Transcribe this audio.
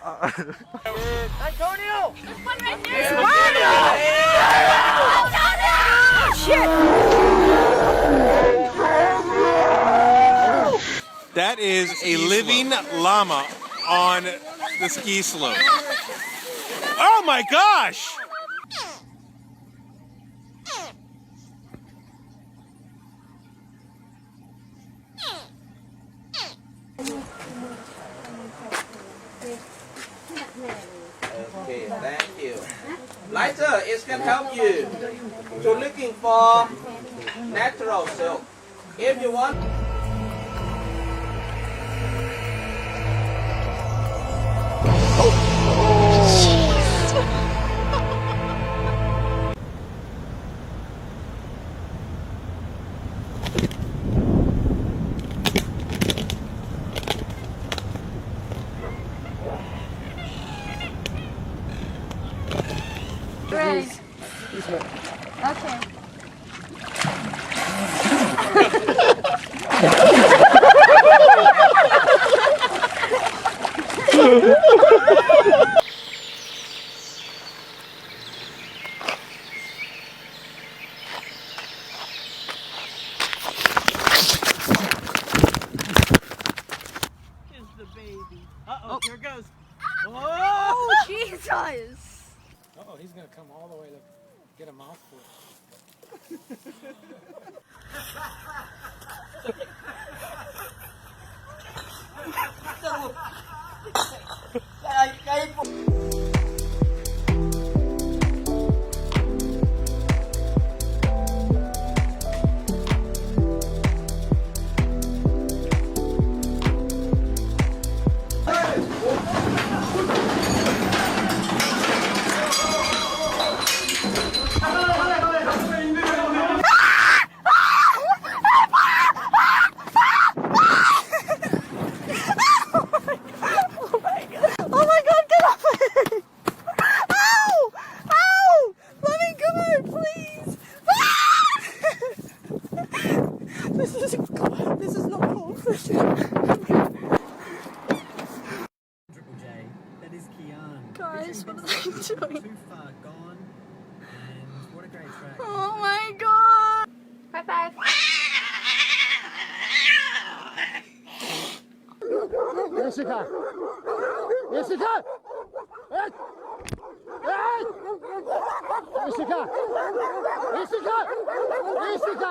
Antonio! There's one right there! Oh, no! Shit! That is a living llama on the ski slope. Oh my gosh! Okay, thank you. Lighter, it can help you to looking for natural silk. If you want. Ready. Okay. Kiss the baby. Uh-oh, here it goes. Oh, Jesus! Uh-oh, he's gonna come all the way to get a mouthful. Oh my God, get off of it! Ow! Ow! Let me go, please! This is not cool. Triple J, that is Kian. Guys, what are they doing? Too far gone, and what a great track. Oh my God! High five. Jessica! Jessica! Hey! Hey! Jessica! Jessica! Jessica!